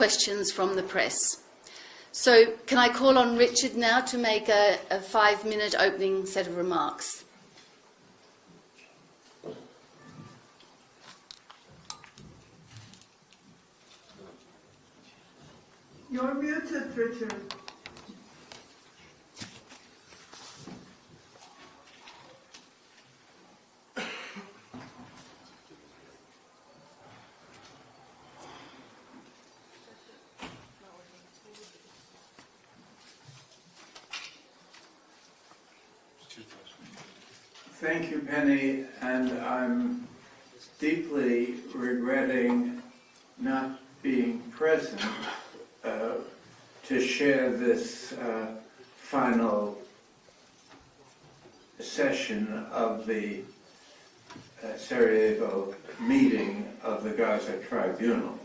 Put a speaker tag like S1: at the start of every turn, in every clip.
S1: questions from the press. So can I call on Richard now to make a 5-minute opening set of remarks?
S2: You're muted, Richard.
S3: Thank you, Penny, and I'm deeply regretting not being present to share this final session of the Sarajevo meeting of the Gaza Tribunal.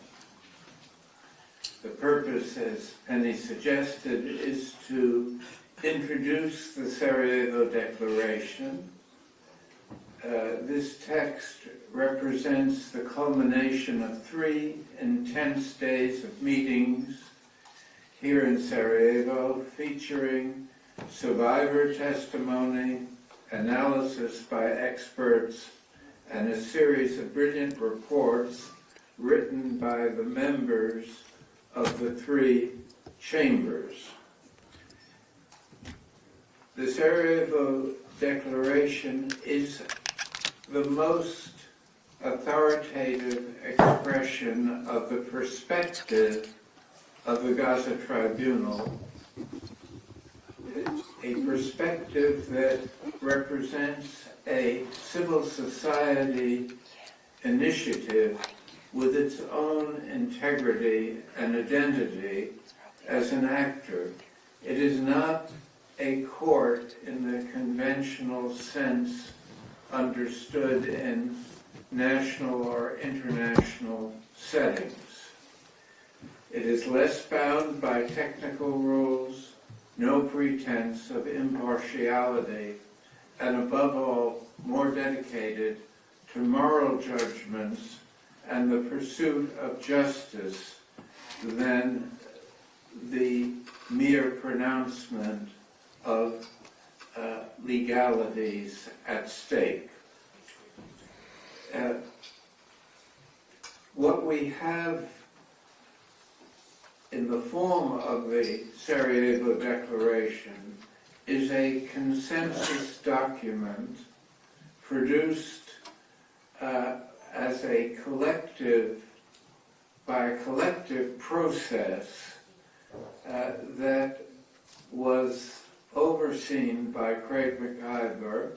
S3: The purpose, as Penny suggested, is to introduce the Sarajevo Declaration. This text represents the culmination of 3 intense days of meetings here in Sarajevo, featuring survivor testimony, analysis by experts, and a series of brilliant reports written by the members of the 3 chambers. The Sarajevo Declaration is the most authoritative expression of the perspective of the Gaza Tribunal, a perspective that represents a civil society initiative with its own integrity and identity as an actor. It is not a court in the conventional sense understood in national or international settings. It is less bound by technical rules, no pretense of impartiality, and above all, more dedicated to moral judgments and the pursuit of justice than the mere pronouncement of legalities at stake. What we have in the form of the Sarajevo Declaration is a consensus document produced as a collective, by a collective process that was overseen by Craig McIver,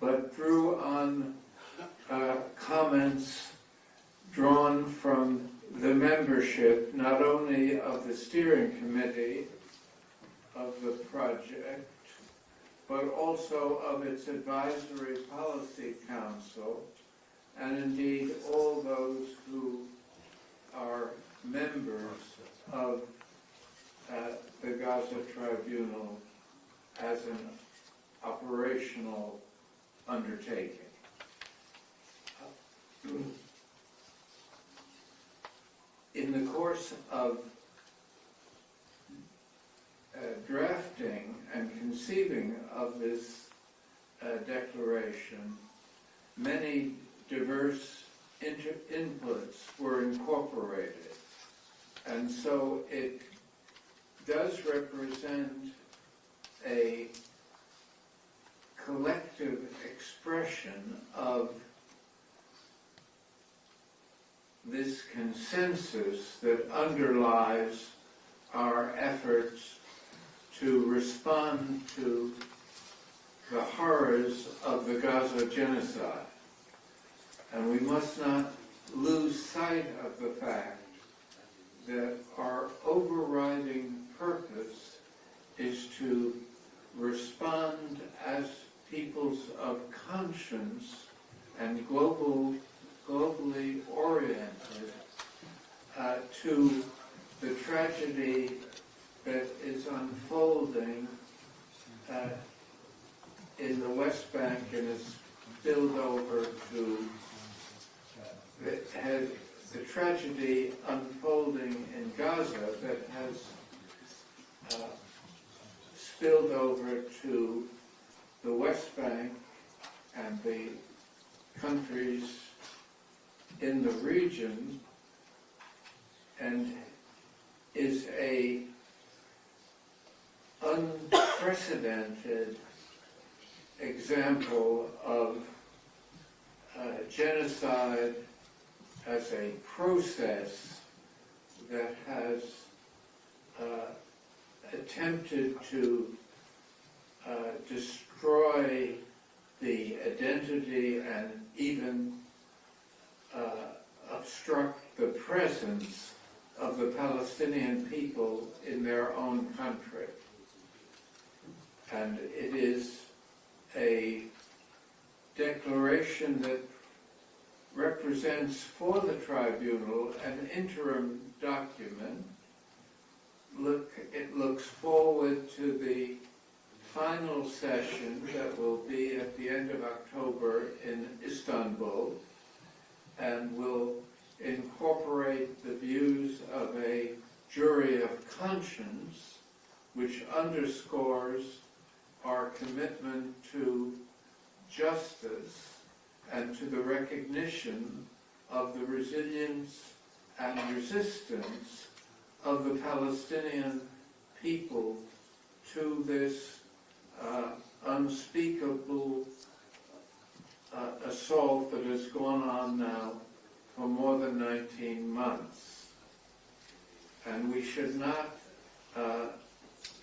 S3: but drew on comments drawn from the membership, not only of the steering committee of the project, but also of its advisory policy council, and indeed all those who are members of the Gaza Tribunal as an operational undertaking. In the course of drafting and conceiving of this declaration, many diverse inputs were incorporated, and so it does represent a collective expression of this consensus that underlies our efforts to respond to the horrors of the Gaza genocide. And we must not lose sight of the fact that our overriding purpose is to respond as peoples of conscience and globally oriented to the tragedy that is unfolding in the West Bank and has spilled over to the tragedy unfolding in Gaza that has spilled over to the West Bank and the countries in the region, and is a unprecedented example of genocide as a process that has attempted to destroy the identity and even obstruct the presence of the Palestinian people in their own country. And it is a declaration that represents for the tribunal an interim document. It looks forward to the final session that will be at the end of October in Istanbul, and will incorporate the views of a jury of conscience, which underscores our commitment to justice and to the recognition of the resilience and resistance of the Palestinian people to this unspeakable assault that has gone on now for more than 19 months. And we should not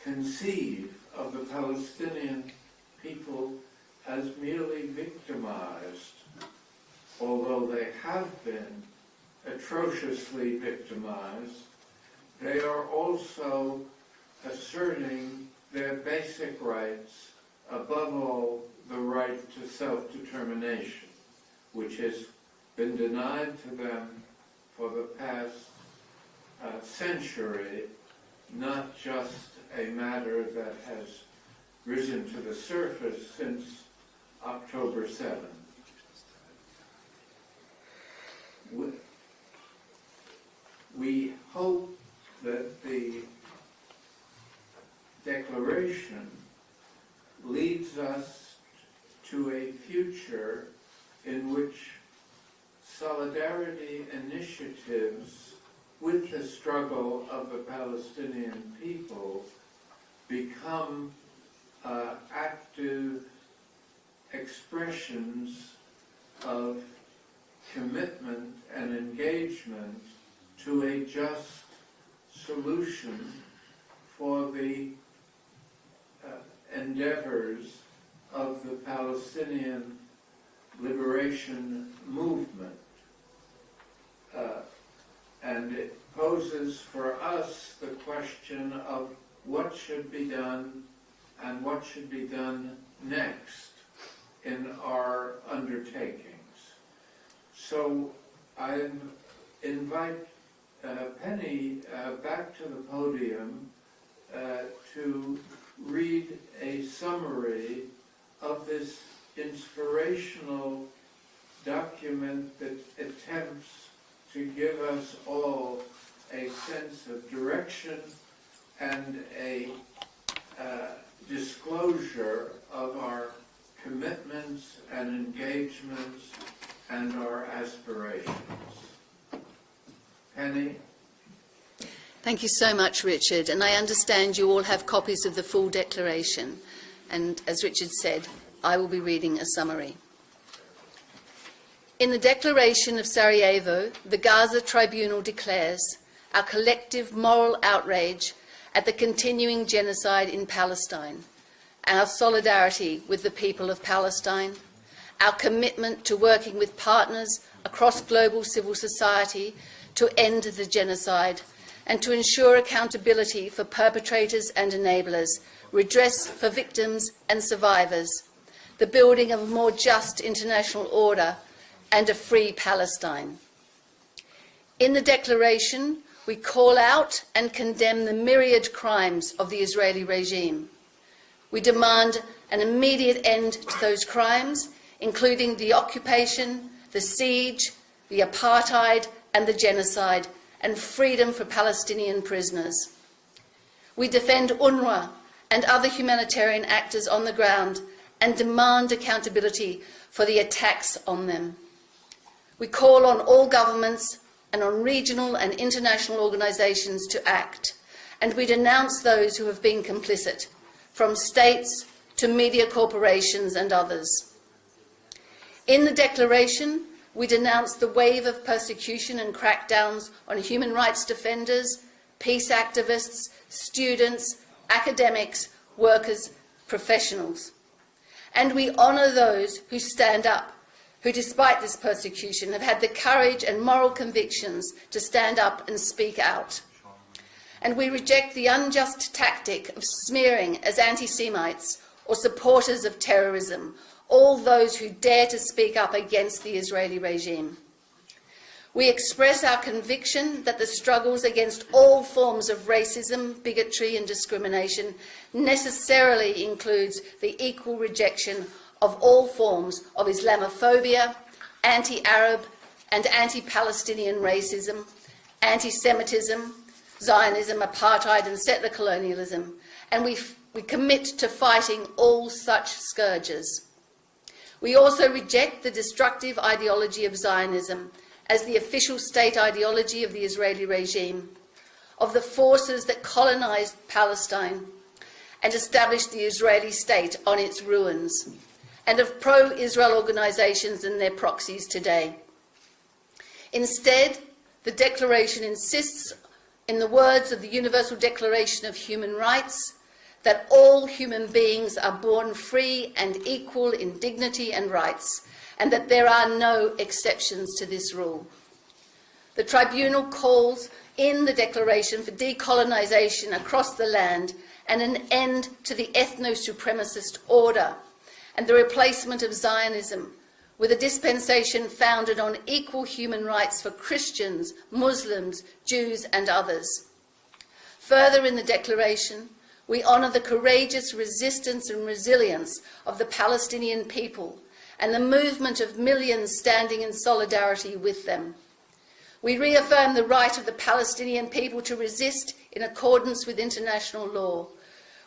S3: conceive of the Palestinian people as merely victimized, although they have been atrociously victimized. They are also asserting their basic rights, above all, the right to self-determination, which has been denied to them for the past century, not just a matter that has risen to the surface since October 7th. We hope that the declaration leads us to a future in which solidarity initiatives with the struggle of the Palestinian people become active expressions of commitment and engagement to a just solution for the endeavors of the Palestinian liberation movement. And it poses for us the question of what should be done and what should be done next in our undertakings. So I invite Penny back to the podium to read a summary of this inspirational document that attempts to give us all a sense of direction and a disclosure of our commitments and engagements and our aspirations. Penny?
S1: Thank you so much, Richard. And I understand you all have copies of the full declaration. And as Richard said, I will be reading a summary. In the Declaration of Sarajevo, the Gaza Tribunal declares our collective moral outrage at the continuing genocide in Palestine, our solidarity with the people of Palestine, our commitment to working with partners across global civil society to end the genocide and to ensure accountability for perpetrators and enablers, redress for victims and survivors, the building of a more just international order and a free Palestine. In the declaration, we call out and condemn the myriad crimes of the Israeli regime. We demand an immediate end to those crimes, including the occupation, the siege, the apartheid and the genocide, and freedom for Palestinian prisoners. We defend UNRWA and other humanitarian actors on the ground and demand accountability for the attacks on them. We call on all governments and on regional and international organisations to act, and we denounce those who have been complicit, from states to media corporations and others. In the declaration, we denounce the wave of persecution and crackdowns on human rights defenders, peace activists, students, academics, workers, professionals. And we honour those who stand up, who despite this persecution have had the courage and moral convictions to stand up and speak out. And we reject the unjust tactic of smearing as anti-Semites or supporters of terrorism all those who dare to speak up against the Israeli regime. We express our conviction that the struggles against all forms of racism, bigotry and discrimination necessarily includes the equal rejection of all forms of Islamophobia, anti-Arab and anti-Palestinian racism, anti-Semitism, Zionism, apartheid and settler colonialism, and we commit to fighting all such scourges. We also reject the destructive ideology of Zionism as the official state ideology of the Israeli regime, of the forces that colonised Palestine and established the Israeli state on its ruins, and of pro-Israel organisations and their proxies today. Instead, the Declaration insists, in the words of the Universal Declaration of Human Rights, that all human beings are born free and equal in dignity and rights, and that there are no exceptions to this rule. The Tribunal calls in the Declaration for decolonisation across the land and an end to the ethno-supremacist order and the replacement of Zionism with a dispensation founded on equal human rights for Christians, Muslims, Jews and others. Further in the Declaration, we honour the courageous resistance and resilience of the Palestinian people and the movement of millions standing in solidarity with them. We reaffirm the right of the Palestinian people to resist in accordance with international law.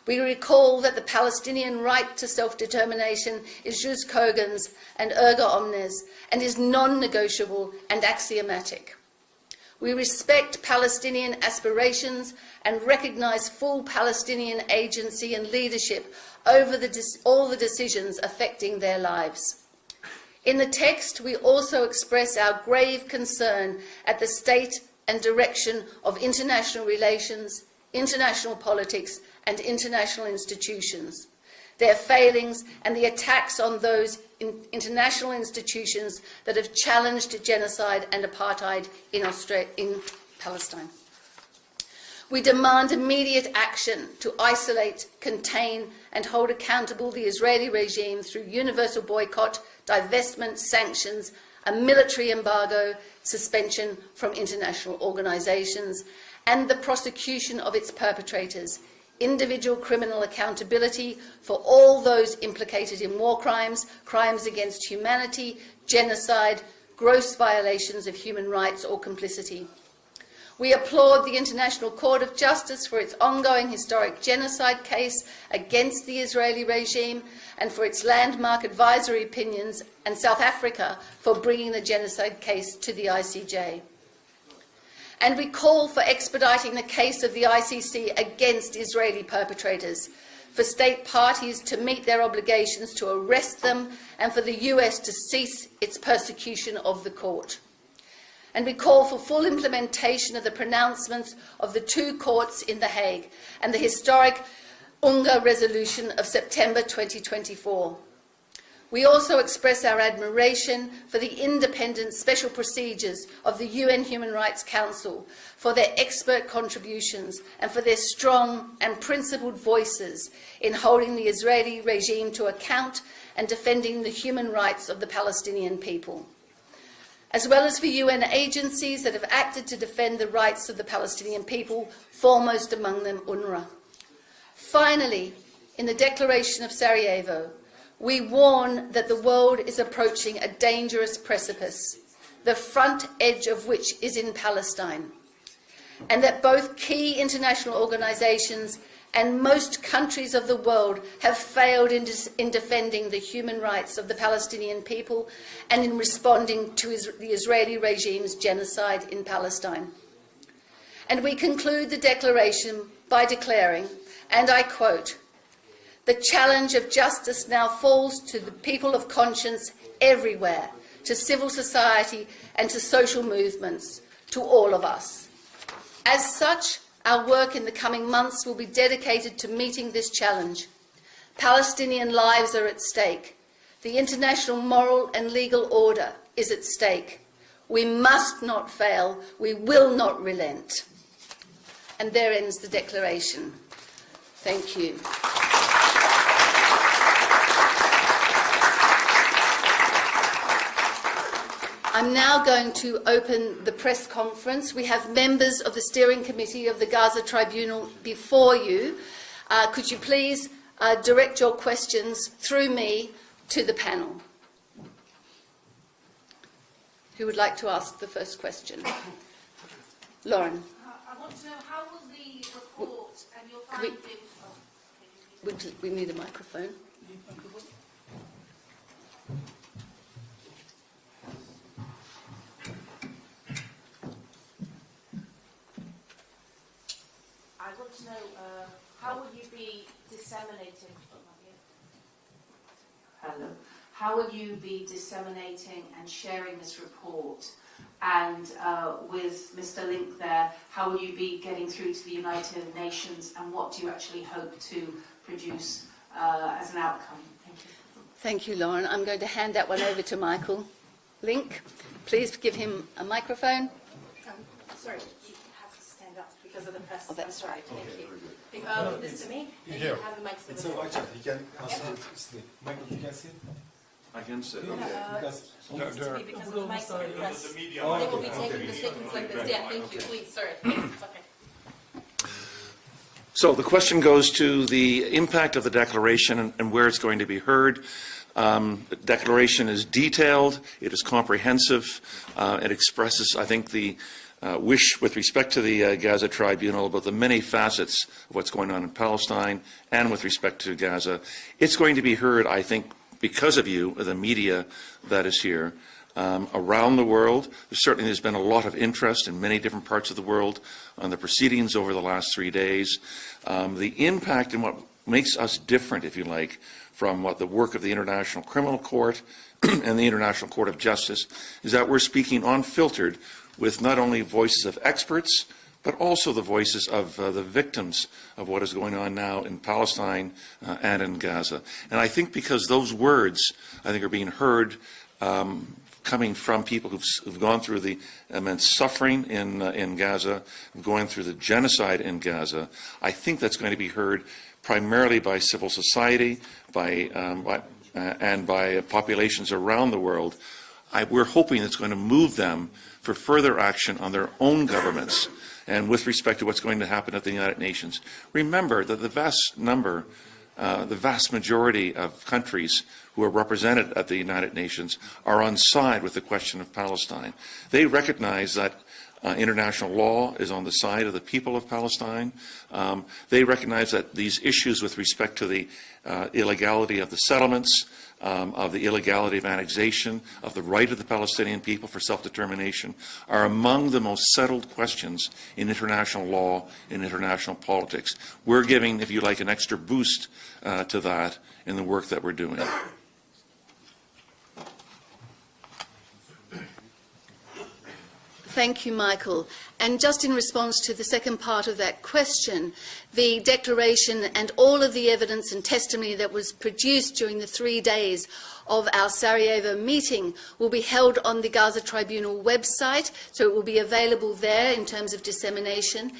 S1: We recall that the Palestinian right to self-determination is jus cogens and erga omnes and is non-negotiable and axiomatic. We respect Palestinian aspirations and recognise full Palestinian agency and leadership over all the decisions affecting their lives. In the text, we also express our grave concern at the state and direction of international relations, international politics and international institutions, their failings and the attacks on those international institutions that have challenged genocide and apartheid in Palestine. We demand immediate action to isolate, contain and hold accountable the Israeli regime through universal boycott, divestment, sanctions, a military embargo, suspension from international organisations and the prosecution of its perpetrators, individual criminal accountability for all those implicated in war crimes, crimes against humanity, genocide, gross violations of human rights or complicity. We applaud the International Court of Justice for its ongoing historic genocide case against the Israeli regime and for its landmark advisory opinions, and South Africa for bringing the genocide case to the ICJ. And we call for expediting the case of the ICC against Israeli perpetrators, for state parties to meet their obligations to arrest them, and for the US to cease its persecution of the court. And we call for full implementation of the pronouncements of the two courts in The Hague and the historic UNGA resolution of September 2024. We also express our admiration for the independent special procedures of the UN Human Rights Council, for their expert contributions and for their strong and principled voices in holding the Israeli regime to account and defending the human rights of the Palestinian people, as well as for UN agencies that have acted to defend the rights of the Palestinian people, foremost among them UNRWA. Finally, in the Declaration of Sarajevo, we warn that the world is approaching a dangerous precipice. the front edge of which is in Palestine, and that both key international organisations and most countries of the world have failed in defending the human rights of the Palestinian people and in responding to the Israeli regime's genocide in Palestine. And we conclude the declaration by declaring, and I quote, "The challenge of justice now falls to the people of conscience everywhere, to civil society and to social movements, to all of us. As such, our work in the coming months will be dedicated to meeting this challenge. Palestinian lives are at stake. The international moral and legal order is at stake. We must not fail. We will not relent." And there ends the declaration. Thank you. I'm now going to open the press conference. We have members of the steering committee of the Gaza Tribunal before you. Could you please direct your questions through me to the panel? Who would like to ask the first question? Lauren.
S4: I want to know, how will the report and your findings...
S1: We need a microphone.
S4: I want to know, how will you be disseminating... Hello. How will you be disseminating and sharing this report? And with Mr. Link there, how will you be getting through to the United Nations, and what do you actually hope to produce as an outcome? Thank you.
S1: Thank you, Lauren. I'm going to hand that one over to Michael Link. Please give him a microphone.
S5: Sorry, you have to stand up because of the press.
S1: Oh, that's
S5: right. Thank you. This to me?
S6: Here.
S5: You have the mic to
S6: It's
S5: the
S6: a he can answer it. Michael, you can see?
S7: I can say,
S6: Because
S5: Needs to be because of the mic to the press.
S7: the media.
S5: They will be taking the statements like this. Yeah, thank you. Please, sorry. It's okay.
S7: So the question goes to the impact of the declaration and where it's going to be heard. The declaration is detailed, it is comprehensive, it expresses, I think, the wish with respect to the Gaza Tribunal about the many facets of what's going on in Palestine and with respect to Gaza. It's going to be heard, I think, because of you, the media that is here, around the world. There's been a lot of interest in many different parts of the world on the proceedings over the last 3 days. The impact and what makes us different, if you like, from what the work of the International Criminal Court and the International Court of Justice is that we're speaking unfiltered with not only voices of experts, but also the voices of the victims of what is going on now in Palestine and in Gaza. And I think because those words, I think, are being heard coming from people who've gone through the immense suffering in Gaza, going through the genocide in Gaza, I think that's going to be heard primarily by civil society, and by populations around the world. We're hoping it's going to move them for further action on their own governments and with respect to what's going to happen at the United Nations. Remember that the vast majority of countries who are represented at the United Nations are on side with the question of Palestine. They recognize that international law is on the side of the people of Palestine. They recognize that these issues with respect to the illegality of the settlements, of the illegality of annexation, of the right of the Palestinian people for self-determination, are among the most settled questions in international law, in international politics. We're giving, if you like, an extra boost to that in the work that we're doing.
S1: Thank you, Michael. And just in response to the second part of that question, the declaration and all of the evidence and testimony that was produced during the 3 days of our Sarajevo meeting will be held on the Gaza Tribunal website, so it will be available there in terms of dissemination.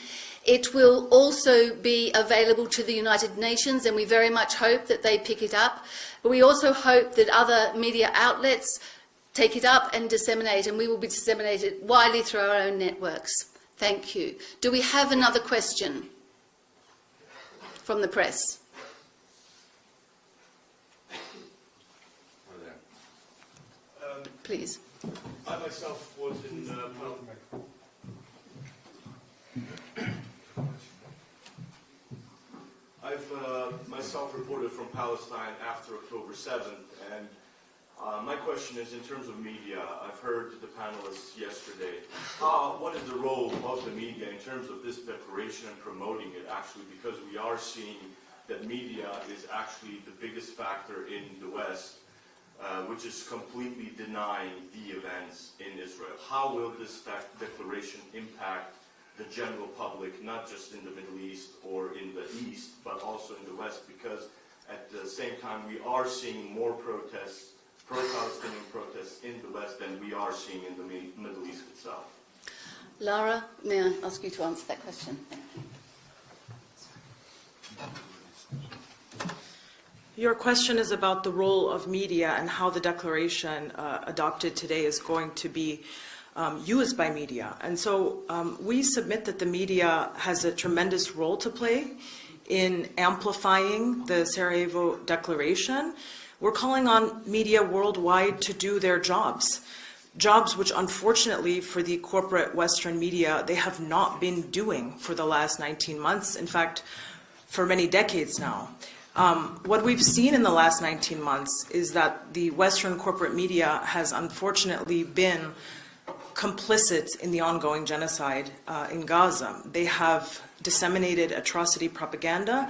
S1: It will also be available to the United Nations, and we very much hope that they pick it up. But we also hope that other media outlets take it up and disseminate, and we will be disseminated widely through our own networks. Thank you. Do we have another question from the press? Please.
S8: I myself was in I've myself reported from Palestine after October 7th, and my question is in terms of media. I've heard the panelists yesterday. What is the role of the media in terms of this declaration and promoting it, actually, because we are seeing that media is actually the biggest factor in the West, which is completely denying the events in Israel. How will this declaration impact the general public, not just in the Middle East or in the East, but also in the West? Because at the same time, we are seeing more protests, pro-Palestinian protests in the West than we are seeing in the Middle East itself.
S1: Lara, may I ask you to answer that question? Thank you.
S9: Your question is about the role of media and how the declaration adopted today is going to be used by media. And so we submit that the media has a tremendous role to play in amplifying the Sarajevo Declaration. We're calling on media worldwide to do their jobs which unfortunately for the corporate Western media, they have not been doing for the last 19 months, in fact, for many decades now. What we've seen in the last 19 months is that the Western corporate media has unfortunately been complicit in the ongoing genocide in Gaza. They have disseminated atrocity propaganda.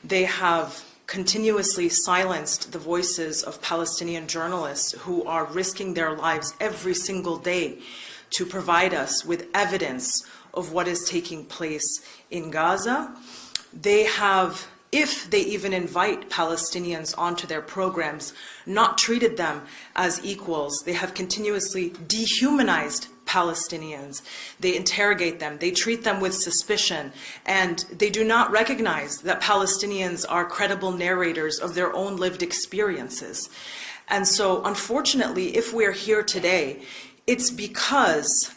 S9: They have continuously silenced the voices of Palestinian journalists who are risking their lives every single day to provide us with evidence of what is taking place in Gaza. They have, if they even invite Palestinians onto their programs, not treated them as equals. They have continuously dehumanized Palestinians. They interrogate them, they treat them with suspicion, and they do not recognize that Palestinians are credible narrators of their own lived experiences. And so, unfortunately, if we're here today, it's because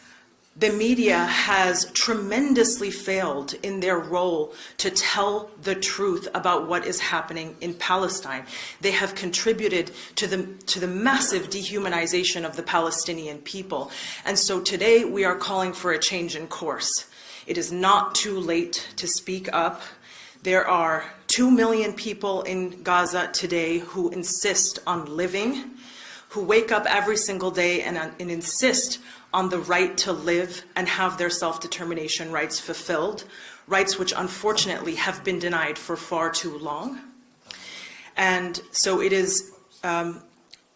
S9: the media has tremendously failed in their role to tell the truth about what is happening in Palestine. They have contributed to the massive dehumanization of the Palestinian people. And so today we are calling for a change in course. It is not too late to speak up. There are 2 million people in Gaza today who insist on living, who wake up every single day and insist on the right to live and have their self-determination rights fulfilled, rights which unfortunately have been denied for far too long. And so it is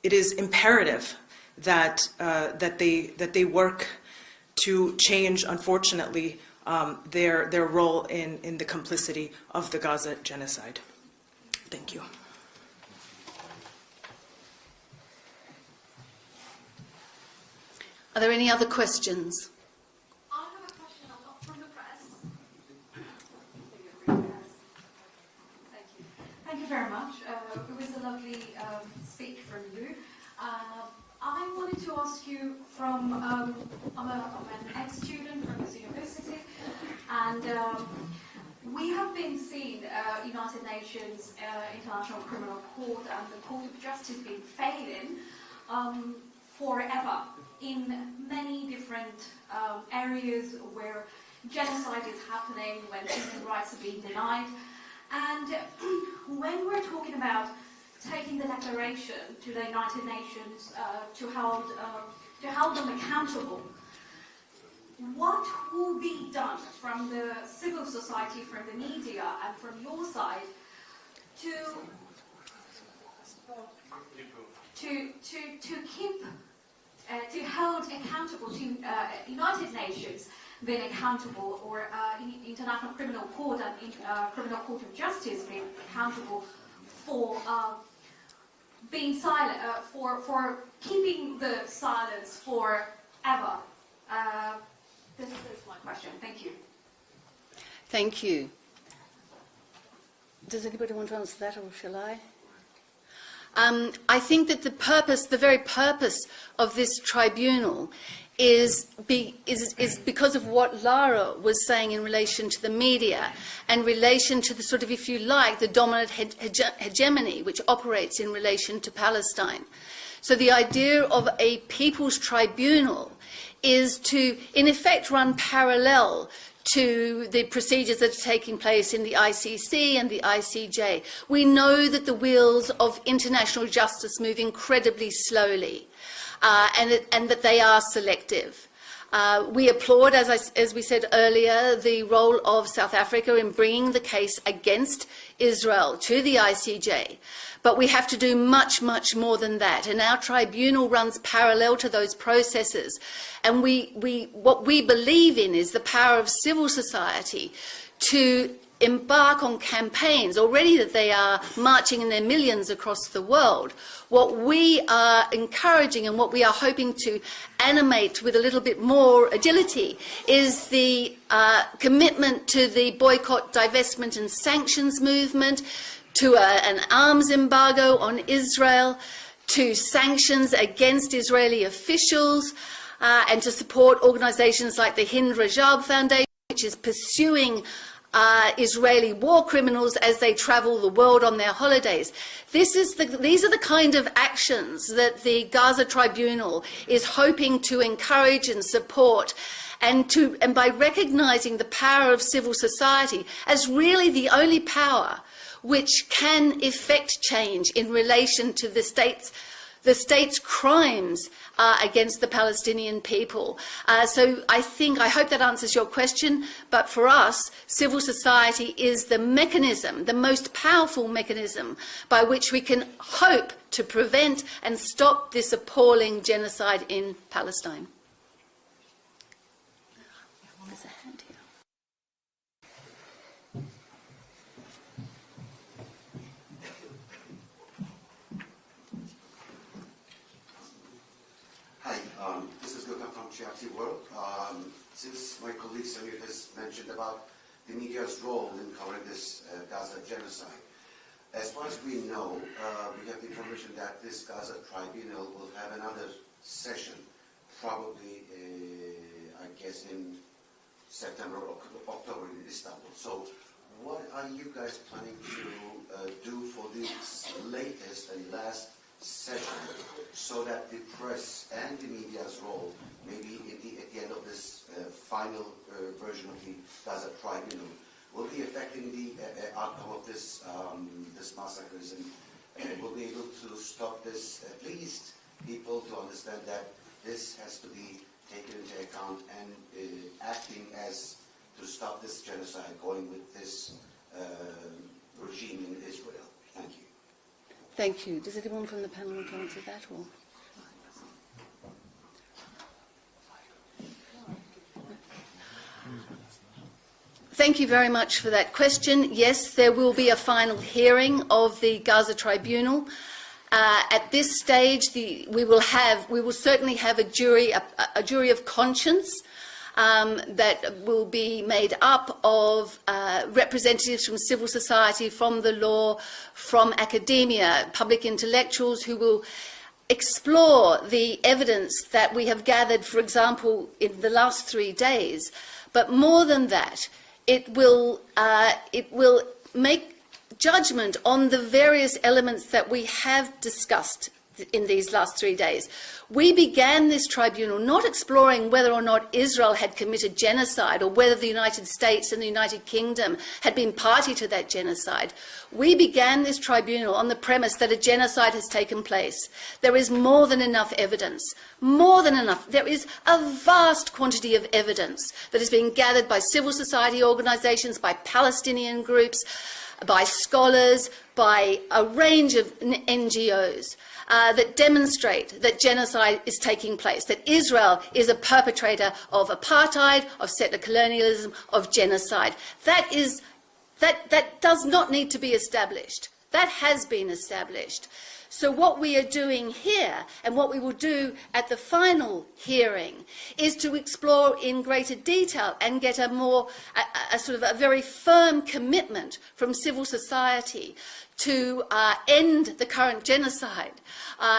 S9: imperative that they work to change, unfortunately, their role in the complicity of the Gaza genocide. Thank you.
S1: Are there any other questions?
S10: I have a question from the press. Thank you very much. It was a lovely speech from you. I wanted to ask you from, I'm an ex-student from this university, and we have been seeing United Nations, International Criminal Court and the Court of Justice being failing forever in many different areas where genocide is happening, when human rights are being denied. And when we're talking about taking the declaration to the United Nations to hold them accountable, what will be done from the civil society, from the media, and from your side to keep to hold accountable, to United Nations being accountable, or International Criminal Court and Criminal Court of Justice being accountable for being silent, for keeping the silence forever? This is my question. Thank you.
S1: Thank you. Does anybody want to answer that, or shall I? I think that the very purpose of this tribunal is because of what Lara was saying in relation to the media and relation to the sort of, if you like, the dominant hegemony which operates in relation to Palestine. So the idea of a people's tribunal is to, in effect, run parallel to the procedures that are taking place in the ICC and the ICJ. We know that the wheels of international justice move incredibly slowly, and that they are selective. We applaud, as we said earlier, the role of South Africa in bringing the case against Israel to the ICJ. But we have to do much, much more than that. And our tribunal runs parallel to those processes. And what we believe in is the power of civil society to embark on campaigns, already that they are marching in their millions across the world. What we are encouraging and what we are hoping to animate with a little bit more agility is the commitment to the boycott, divestment and sanctions movement, to an arms embargo on Israel, to sanctions against Israeli officials, and to support organisations like the Hind Rajab Foundation, which is pursuing Israeli war criminals as they travel the world on their holidays. These are the kind of actions that the Gaza Tribunal is hoping to encourage and support, and by recognising the power of civil society as really the only power which can effect change in relation to the state's crimes against the Palestinian people. So I hope that answers your question, but for us, civil society is the mechanism, the most powerful mechanism by which we can hope to prevent and stop this appalling genocide in Palestine. There's a hand here.
S11: World. Since my colleague Samir has mentioned about the media's role in covering this Gaza genocide, as far as we know, we have the information that this Gaza Tribunal will have another session, probably, I guess, in September or October in Istanbul. So what are you guys planning to do for this latest and last session, so that the press and the media's role, maybe at the end of this final version of the Gaza Tribunal, will be affecting the outcome of this massacres, and will be able to stop this, at least people to understand that this has to be taken into account and acting as to stop this genocide going with this regime in Israel. Thank you.
S1: Thank you. Does anyone from the panel want to answer that? Or? Thank you very much for that question. Yes, there will be a final hearing of the Gaza Tribunal. At this stage, we will certainly have a jury of conscience that will be made up of representatives from civil society, from the law, from academia, public intellectuals who will explore the evidence that we have gathered, for example, in the last 3 days. But more than that, it will make judgment on the various elements that we have discussed in these last 3 days. We began this tribunal not exploring whether or not Israel had committed genocide or whether the United States and the United Kingdom had been party to that genocide. We began this tribunal on the premise that a genocide has taken place. There is more than enough evidence. More than enough. There is a vast quantity of evidence that is being gathered by civil society organizations, by Palestinian groups, by scholars, by a range of NGOs. That demonstrate that genocide is taking place, that Israel is a perpetrator of apartheid, of settler colonialism, of genocide. That does not need to be established. That has been established. So what we are doing here, and what we will do at the final hearing, is to explore in greater detail and get a sort of a very firm commitment from civil society to end the current genocide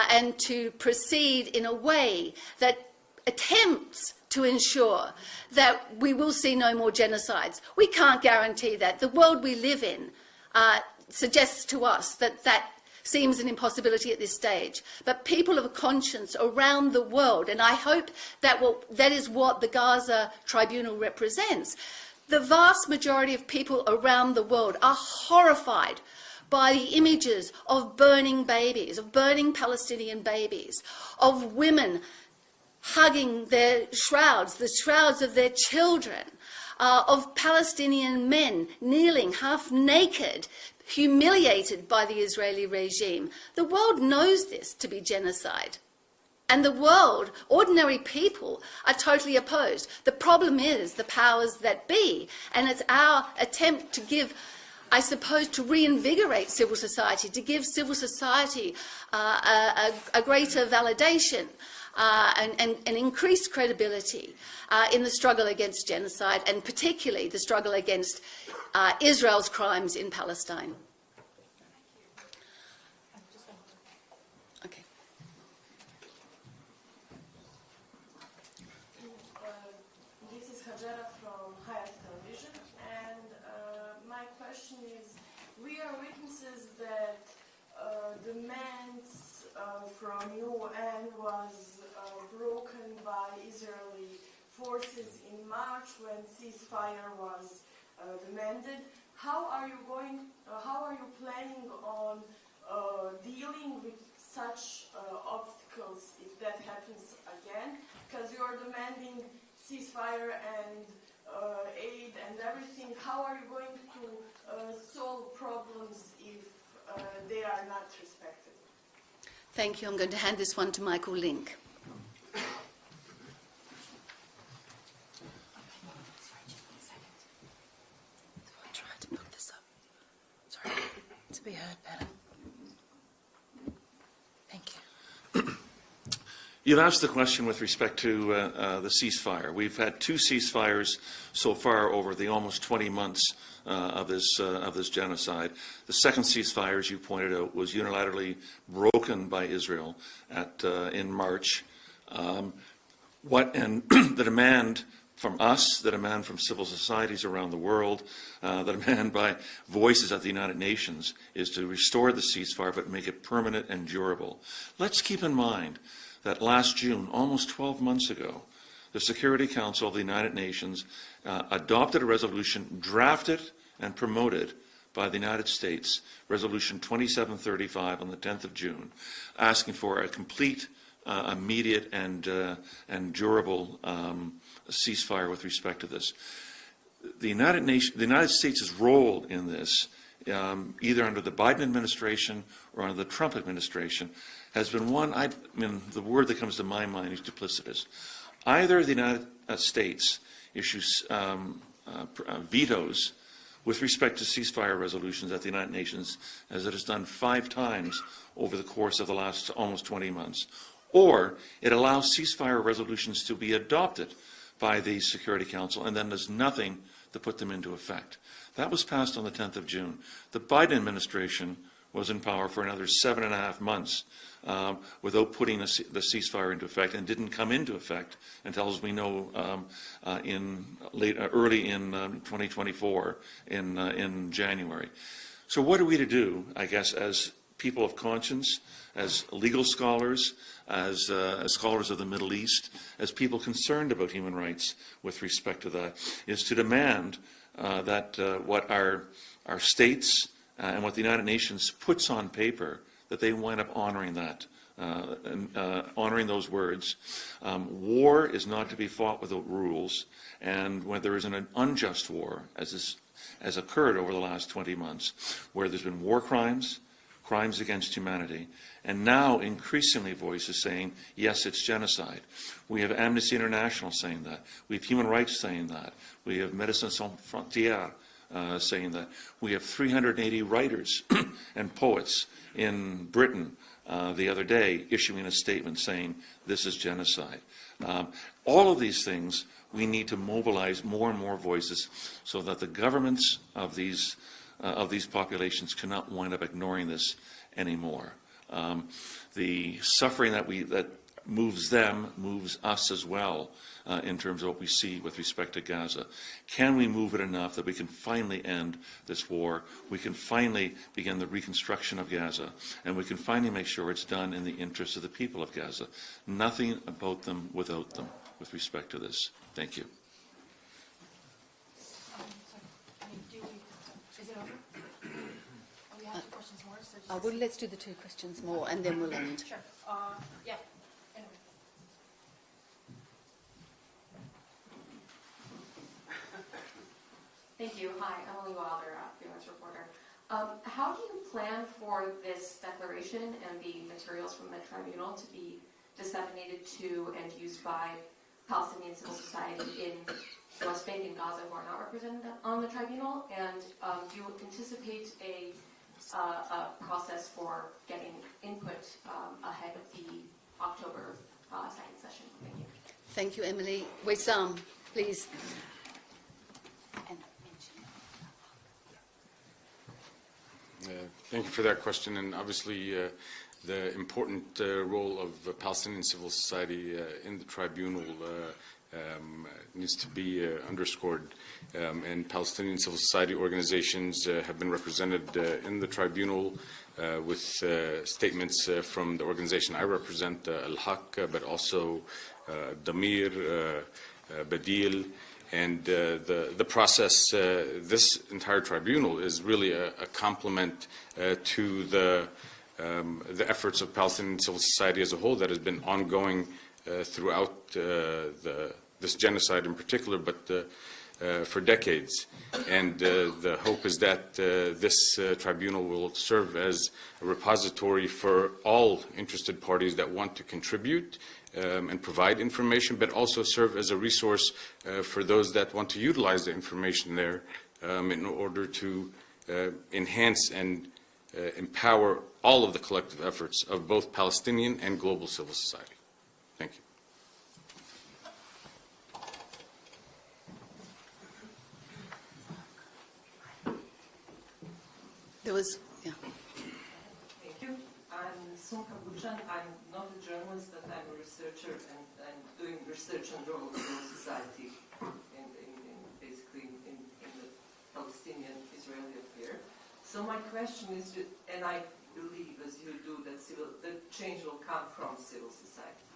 S1: and to proceed in a way that attempts to ensure that we will see no more genocides. We can't guarantee that. The world we live in suggests to us that seems an impossibility at this stage. But people of conscience around the world, and I hope that is what the Gaza Tribunal represents, the vast majority of people around the world are horrified by the images of burning babies, of burning Palestinian babies, of women hugging their shrouds, the shrouds of their children, of Palestinian men kneeling half naked, humiliated by the Israeli regime. The world knows this to be genocide. And the world, ordinary people, are totally opposed. The problem is the powers that be, and it's our attempt to give, I suppose, to reinvigorate civil society, to give civil society a greater validation and increased credibility in the struggle against genocide, and particularly the struggle against Israel's crimes in Palestine. Okay.
S12: This is Hajara from Hayat Television, and my question is, we are witnesses that demands from UN was broken by Israeli forces in March when ceasefire was demanded. How are you planning on dealing with such obstacles if that happens again? Because you are demanding ceasefire and aid and everything. How are you going to solve problems if they are not respected?
S1: Thank you. I'm going to hand this one to Michael Link.
S13: To be heard better. Thank you.
S7: You've asked the question with respect to the ceasefire. We've had 2 ceasefires so far over the almost 20 months of this genocide. The second ceasefire, as you pointed out, was unilaterally broken by Israel in March. The demand from us, the demand from civil societies around the world, the demand by voices at the United Nations is to restore the ceasefire but make it permanent and durable. Let's keep in mind that last June, almost 12 months ago, the Security Council of the United Nations adopted a resolution drafted and promoted by the United States, Resolution 2735 on the 10th of June, asking for a complete, immediate and durable ceasefire with respect to this. The United States' role in this, either under the Biden administration or under the Trump administration, has been one, the word that comes to my mind is duplicitous. Either the United States issues vetoes with respect to ceasefire resolutions at the United Nations, as it has done 5 times over the course of the last almost 20 months, or it allows ceasefire resolutions to be adopted by the Security Council and then does nothing to put them into effect. That was passed on the 10th of June. The Biden administration was in power for another 7.5 months without putting the ceasefire into effect, and didn't come into effect until, as we know, early in 2024, in January. So what are we to do, I guess, as people of conscience, as legal scholars, as scholars of the Middle East, as people concerned about human rights with respect to that, is to demand that what our states and what the United Nations puts on paper, that they wind up honoring that, honoring those words. War is not to be fought without rules, and when there is an unjust war, as occurred over the last 20 months, where there's been war crimes, crimes against humanity, and now increasingly voices saying, yes, it's genocide. We have Amnesty International saying that. We have human rights saying that. We have Médecins Sans Frontières saying that. We have 380 writers and poets in Britain the other day issuing a statement saying this is genocide. All of these things, we need to mobilize more and more voices so that the governments of these populations cannot wind up ignoring this anymore. The suffering that moves them, moves us as well in terms of what we see with respect to Gaza. Can we move it enough that we can finally end this war? We can finally begin the reconstruction of Gaza, and we can finally make sure it's done in the interest of the people of Gaza. Nothing about them without them with respect to this. Thank you.
S5: Is it over? We have 2 questions more. So just
S1: Well, let's do the 2 questions more, and then we'll end.
S5: Sure. Yeah. Anyway.
S14: Thank you. Hi, Emily Wilder, freelance reporter. How do you plan for this declaration and the materials from the tribunal to be disseminated to and used by Palestinian civil society in the West Bank and Gaza who are not represented on the tribunal? And do you anticipate a process for getting input ahead of the October 2nd session? Thank you.
S1: Thank you, Emily. Wissam, please.
S15: Thank you for that question, and obviously the important role of Palestinian civil society in the tribunal needs to be underscored, and Palestinian civil society organizations have been represented in the tribunal with statements from the organization I represent, Al-Haq, but also Damir, Badil, and the process, this entire tribunal is really a complement to the efforts of Palestinian civil society as a whole that has been ongoing throughout this genocide in particular, but for decades. And the hope is that this tribunal will serve as a repository for all interested parties that want to contribute and provide information, but also serve as a resource for those that want to utilize the information there in order to enhance and empower all of the collective efforts of both Palestinian and global civil society. Thank you.
S1: There was, yeah.
S16: Thank you. I'm Sunka Buchan. I'm not a journalist, but I'm a researcher, and I'm doing research on the role of civil society basically in the Palestinian-Israeli affair. So my question is, and I believe, as you do, that the change will come from civil society.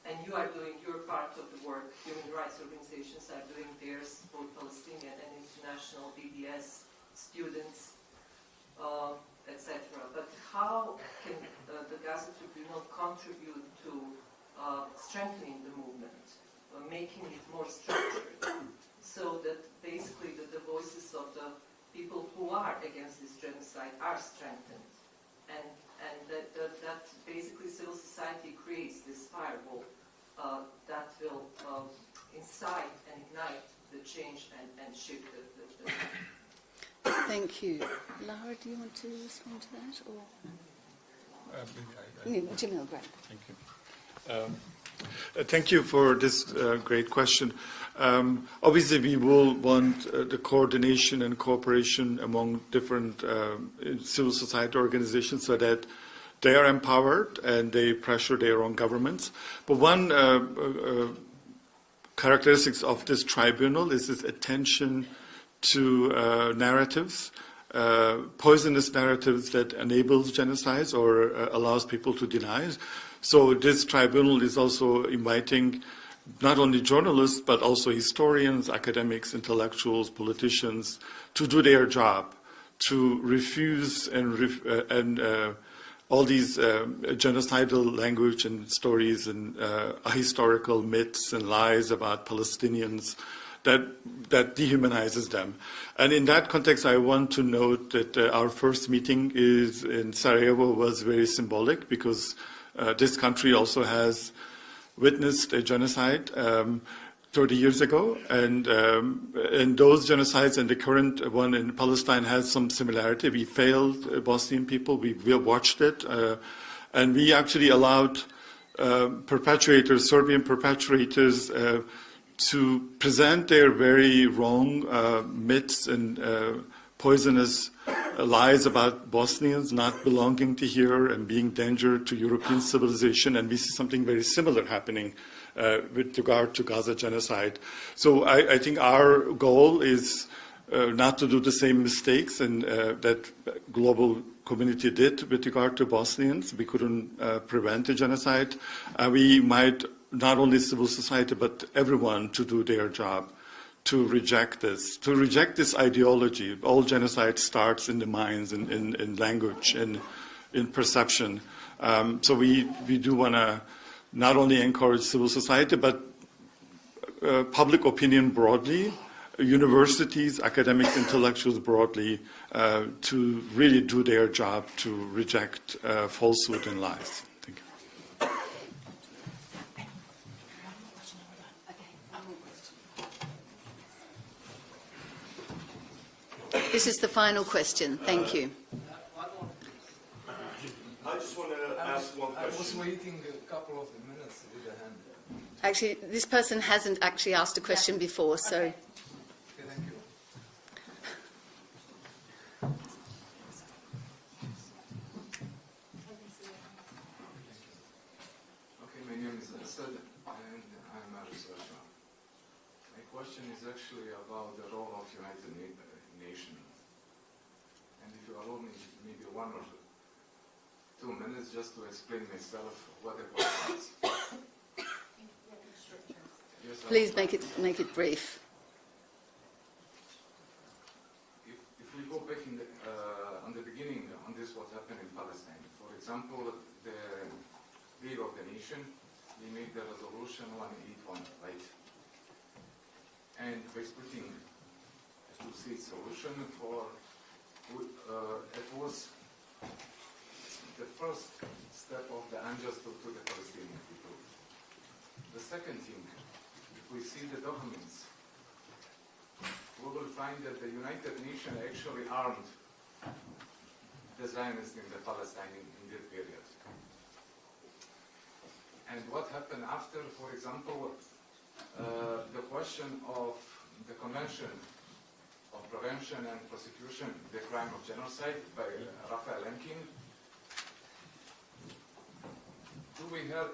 S16: And you are doing your part of the work. Human rights organizations are doing theirs, both Palestinian and international, BDS, students, etc. But how can the Gaza Tribunal contribute to strengthening the movement, making it more structured, so that basically the voices of the people who are against this genocide are strengthened, and that basically civil society creates this firewall that will incite and ignite the change and shift the
S1: Thank you. Lara, do you want to respond to that? Or? Jamil, great.
S17: Thank you. Thank you for this great question. Obviously, we will want the coordination and cooperation among different civil society organizations so that they are empowered and they pressure their own governments. But one characteristics of this tribunal is its attention to narratives, poisonous narratives that enables genocides or allows people to deny. So this tribunal is also inviting not only journalists, but also historians, academics, intellectuals, politicians, to do their job, to refuse and all these genocidal language and stories and historical myths and lies about Palestinians that dehumanizes them. And in that context, I want to note that our first meeting in Sarajevo was very symbolic, because this country also has witnessed a genocide 30 years ago, and those genocides and the current one in Palestine has some similarity. We failed Bosnian people, we watched it, and we actually allowed perpetrators, Serbian perpetrators, to present their very wrong myths and poisonous lies about Bosnians not belonging to here and being danger to European civilization, and we see something very similar happening with regard to Gaza genocide. So I think our goal is not to do the same mistakes and that global community did with regard to Bosnians. We couldn't prevent the genocide. We might, not only civil society, but everyone to do their job to reject this ideology. All genocide starts in the minds, in language, in perception. So we do want to not only encourage civil society, but public opinion broadly, universities, academics, intellectuals broadly, to really do their job to reject falsehood and lies. Thank you.
S1: This is the final question. Thank you.
S8: I just want to ask one question.
S6: I was waiting a couple of minutes with the hand.
S1: Actually, this person hasn't actually asked a question before, so.
S6: Okay, thank you. Okay, my name is Asad, and I'm a researcher. My question is actually about the role of United Nations. And if you allow me maybe 1 or 2 minutes just to explain myself what the question is. Yes,
S1: Please make it brief.
S6: If we go back in on the beginning on this what happened in Palestine, for example, the League of the Nation, we made the resolution 181, right? And by splitting a two-state solution it was the first step of the unjust to the Palestinian people. The second thing, if we see the documents, we will find that the United Nations actually armed the Zionists in the Palestine in that period. And what happened after, for example, the question of the Convention of Prevention and Prosecution, the Crime of Genocide by Raphael Lemkin. Do we have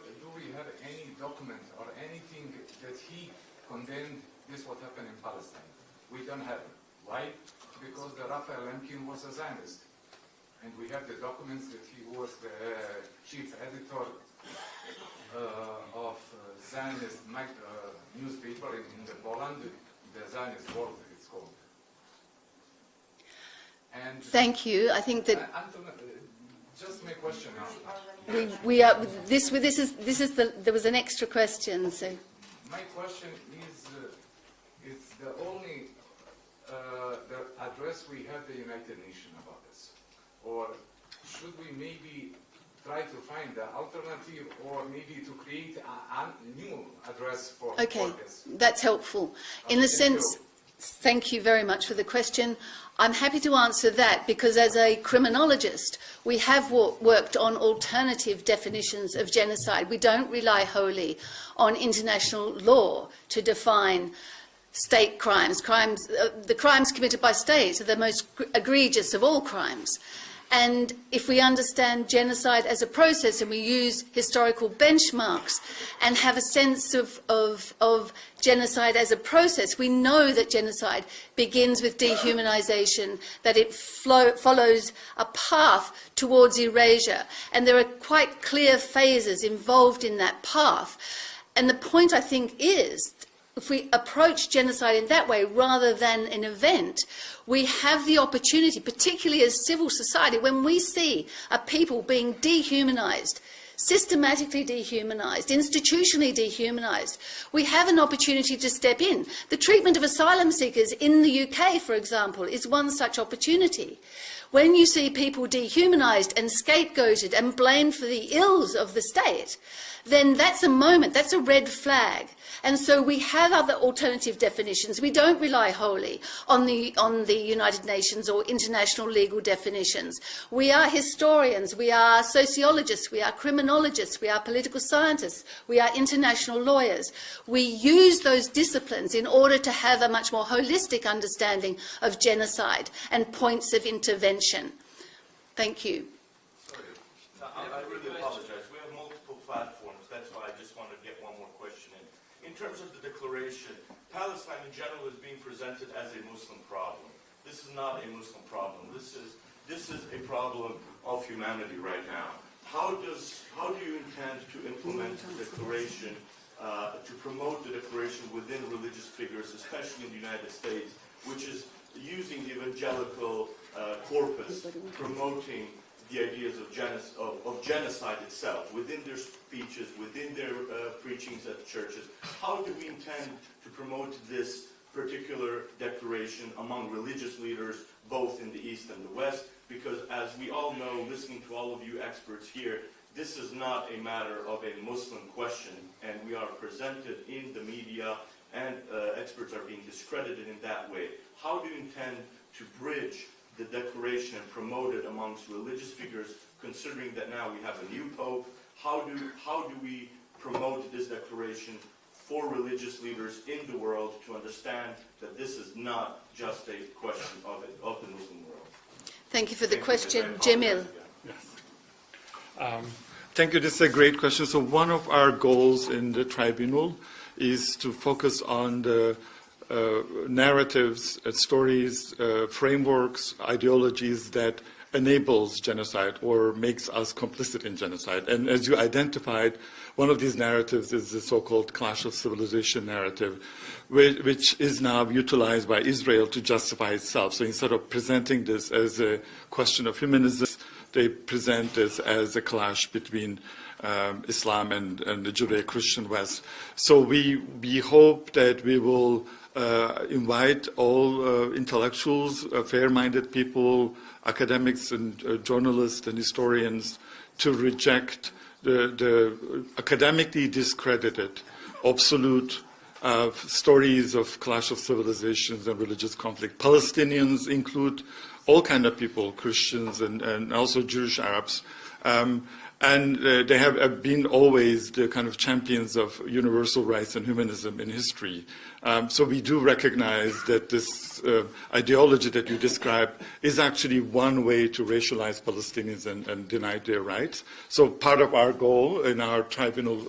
S6: any document or anything that he condemned this what happened in Palestine? We don't have it. Why? Because the Raphael Lemkin was a Zionist. And we have the documents that he was the chief editor of Zionist newspaper in the Poland, the Zionist World, it's called. And
S1: Thank you. I think that
S6: just my question now.
S1: we are there was an extra question. So
S6: My question is the only the address we have the United Nations about this, or should we maybe try to find the alternative, or maybe to create a new address for this?
S1: That's helpful. In the sense, thank you very much for the question. I'm happy to answer that because as a criminologist, we have worked on alternative definitions of genocide. We don't rely wholly on international law to define state crimes. The crimes committed by states are the most egregious of all crimes. And if we understand genocide as a process and we use historical benchmarks and have a sense of genocide as a process, we know that genocide begins with dehumanization, that it follows a path towards erasure. And there are quite clear phases involved in that path. And the point, I think, is if we approach genocide in that way rather than an event, we have the opportunity, particularly as civil society, when we see a people being dehumanized, systematically dehumanized, institutionally dehumanized, we have an opportunity to step in. The treatment of asylum seekers in the UK, for example, is one such opportunity. When you see people dehumanized and scapegoated and blamed for the ills of the state, then that's a moment, that's a red flag. And so we have other alternative definitions. We don't rely wholly on the United Nations or international legal definitions. We are historians, we are sociologists, we are criminologists. criminologists, we are political scientists, we are international lawyers. We use those disciplines in order to have a much more holistic understanding of genocide and points of intervention. Thank you.
S8: I really apologize. We have multiple platforms. That's why I just want to get one more question in. In terms of the declaration, Palestine in general is being presented as a Muslim problem. This is not a Muslim problem. This is a problem of humanity right now. How do you intend to implement the declaration, to promote the declaration within religious figures, especially in the United States, which is using the evangelical corpus, promoting the ideas of genocide itself, within their speeches, within their preachings at churches? How do we intend to promote this particular declaration among religious leaders, both in the East and the West? Because as we all know, listening to all of you experts here, this is not a matter of a Muslim question, and we are presented in the media, and experts are being discredited in that way. How do you intend to bridge the declaration and promote it amongst religious figures, considering that now we have a new pope? How do we promote this declaration for religious leaders in the world to understand that this is not just a question of the Muslim world?
S1: Thank you for the question. Jamil.
S17: Yes. Thank you. This is a great question. So one of our goals in the tribunal is to focus on the narratives, stories, frameworks, ideologies that enables genocide or makes us complicit in genocide. And as you identified, one of these narratives is the so-called clash of civilization narrative, which is now utilized by Israel to justify itself. So instead of presenting this as a question of humanism, they present this as a clash between Islam and the Judeo-Christian West. So we hope that we will invite all intellectuals, fair-minded people, academics and journalists and historians to reject the academically discredited, obsolete stories of clash of civilizations and religious conflict. Palestinians include all kinds of people, Christians and also Jewish Arabs. And they have been always the kind of champions of universal rights and humanism in history. So we do recognize that this ideology that you described is actually one way to racialize Palestinians and deny their rights. So part of our goal in our tribunal,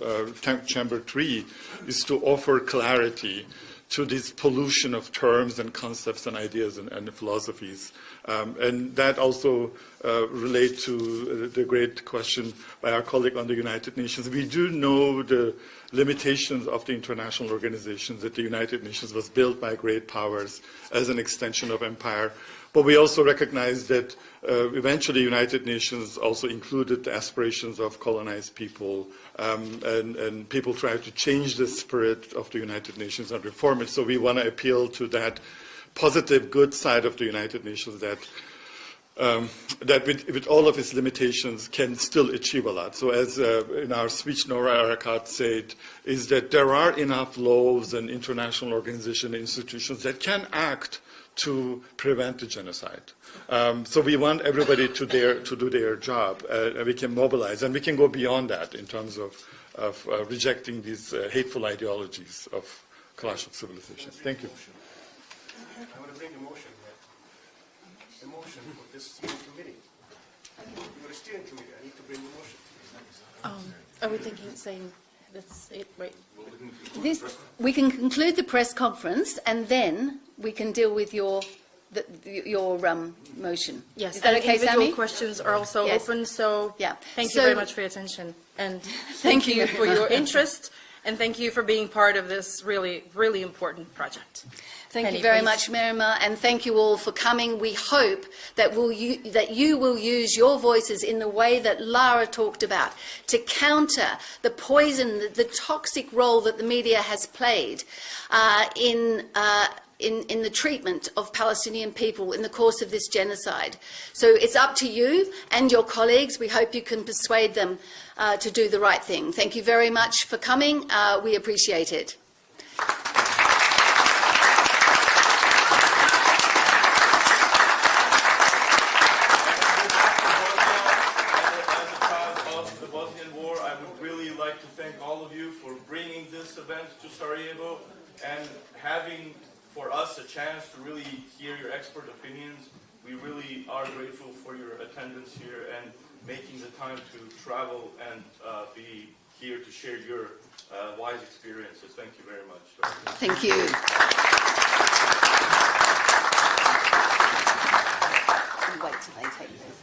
S17: Chamber 3, is to offer clarity to this pollution of terms and concepts and ideas and philosophies. And that also relates to the great question by our colleague on the United Nations. We do know the limitations of the international organizations, that the United Nations was built by great powers as an extension of empire. But we also recognize that eventually the United Nations also included the aspirations of colonized people, and people try to change the spirit of the United Nations and reform it. So we want to appeal to that positive, good side of the United Nations that with all of its limitations can still achieve a lot. So as in our speech Nora Arakat said, is that there are enough laws and international organizations and institutions that can act to prevent the genocide. So we want everybody to do their job, and we can mobilize, and we can go beyond that in terms of rejecting these hateful ideologies of clash of civilizations. Thank you.
S18: I want to bring a motion here. A motion for this steering committee. You're a steering committee. I need to bring a motion.
S13: Are we thinking of saying that's it? Right.
S1: We can conclude the press conference and then we can deal with your motion.
S13: Yes.
S1: Is that okay,
S13: individual
S1: Sammy?
S13: questions are also open. So
S1: yeah.
S13: Thank you very much for your attention, and thank you for your interest, and thank you for being part of this really, really important project.
S1: Thank you very much, Merima, and thank you all for coming. We hope that you will use your voices in the way that Lara talked about to counter the poison, the toxic role that the media has played in the treatment of Palestinian people in the course of this genocide. So it's up to you and your colleagues. We hope you can persuade them to do the right thing. Thank you very much for coming. We appreciate it.
S8: The Bosnian War, like to thank all of you for bringing this event to Sarajevo and having for us a chance to really hear your expert opinions. We really are grateful for your attendance here and making the time to travel and be here to share your wise experiences. Thank you very much.
S1: Thank you. Wait till they take this.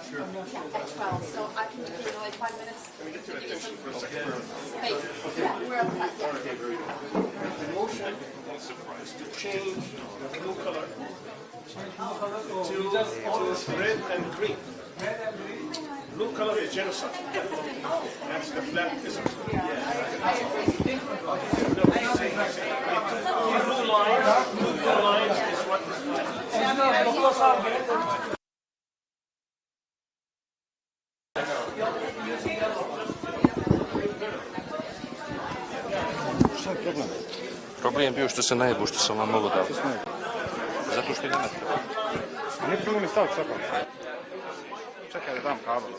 S5: Sure. At 12, so I can do it in like 5 minutes.
S18: Let me get your attention for a second.
S5: Space. Yeah, we're on that.
S18: Okay, very good. The motion is to change the blue color to red and green. Blue color is genocide. That's the flag. Blue lines is what is
S19: Problem je bio što se najebo, što sam vam ovo dao. Zato što je nemate.
S18: A nije problem staviti svakako. Čekaj da dam kabel.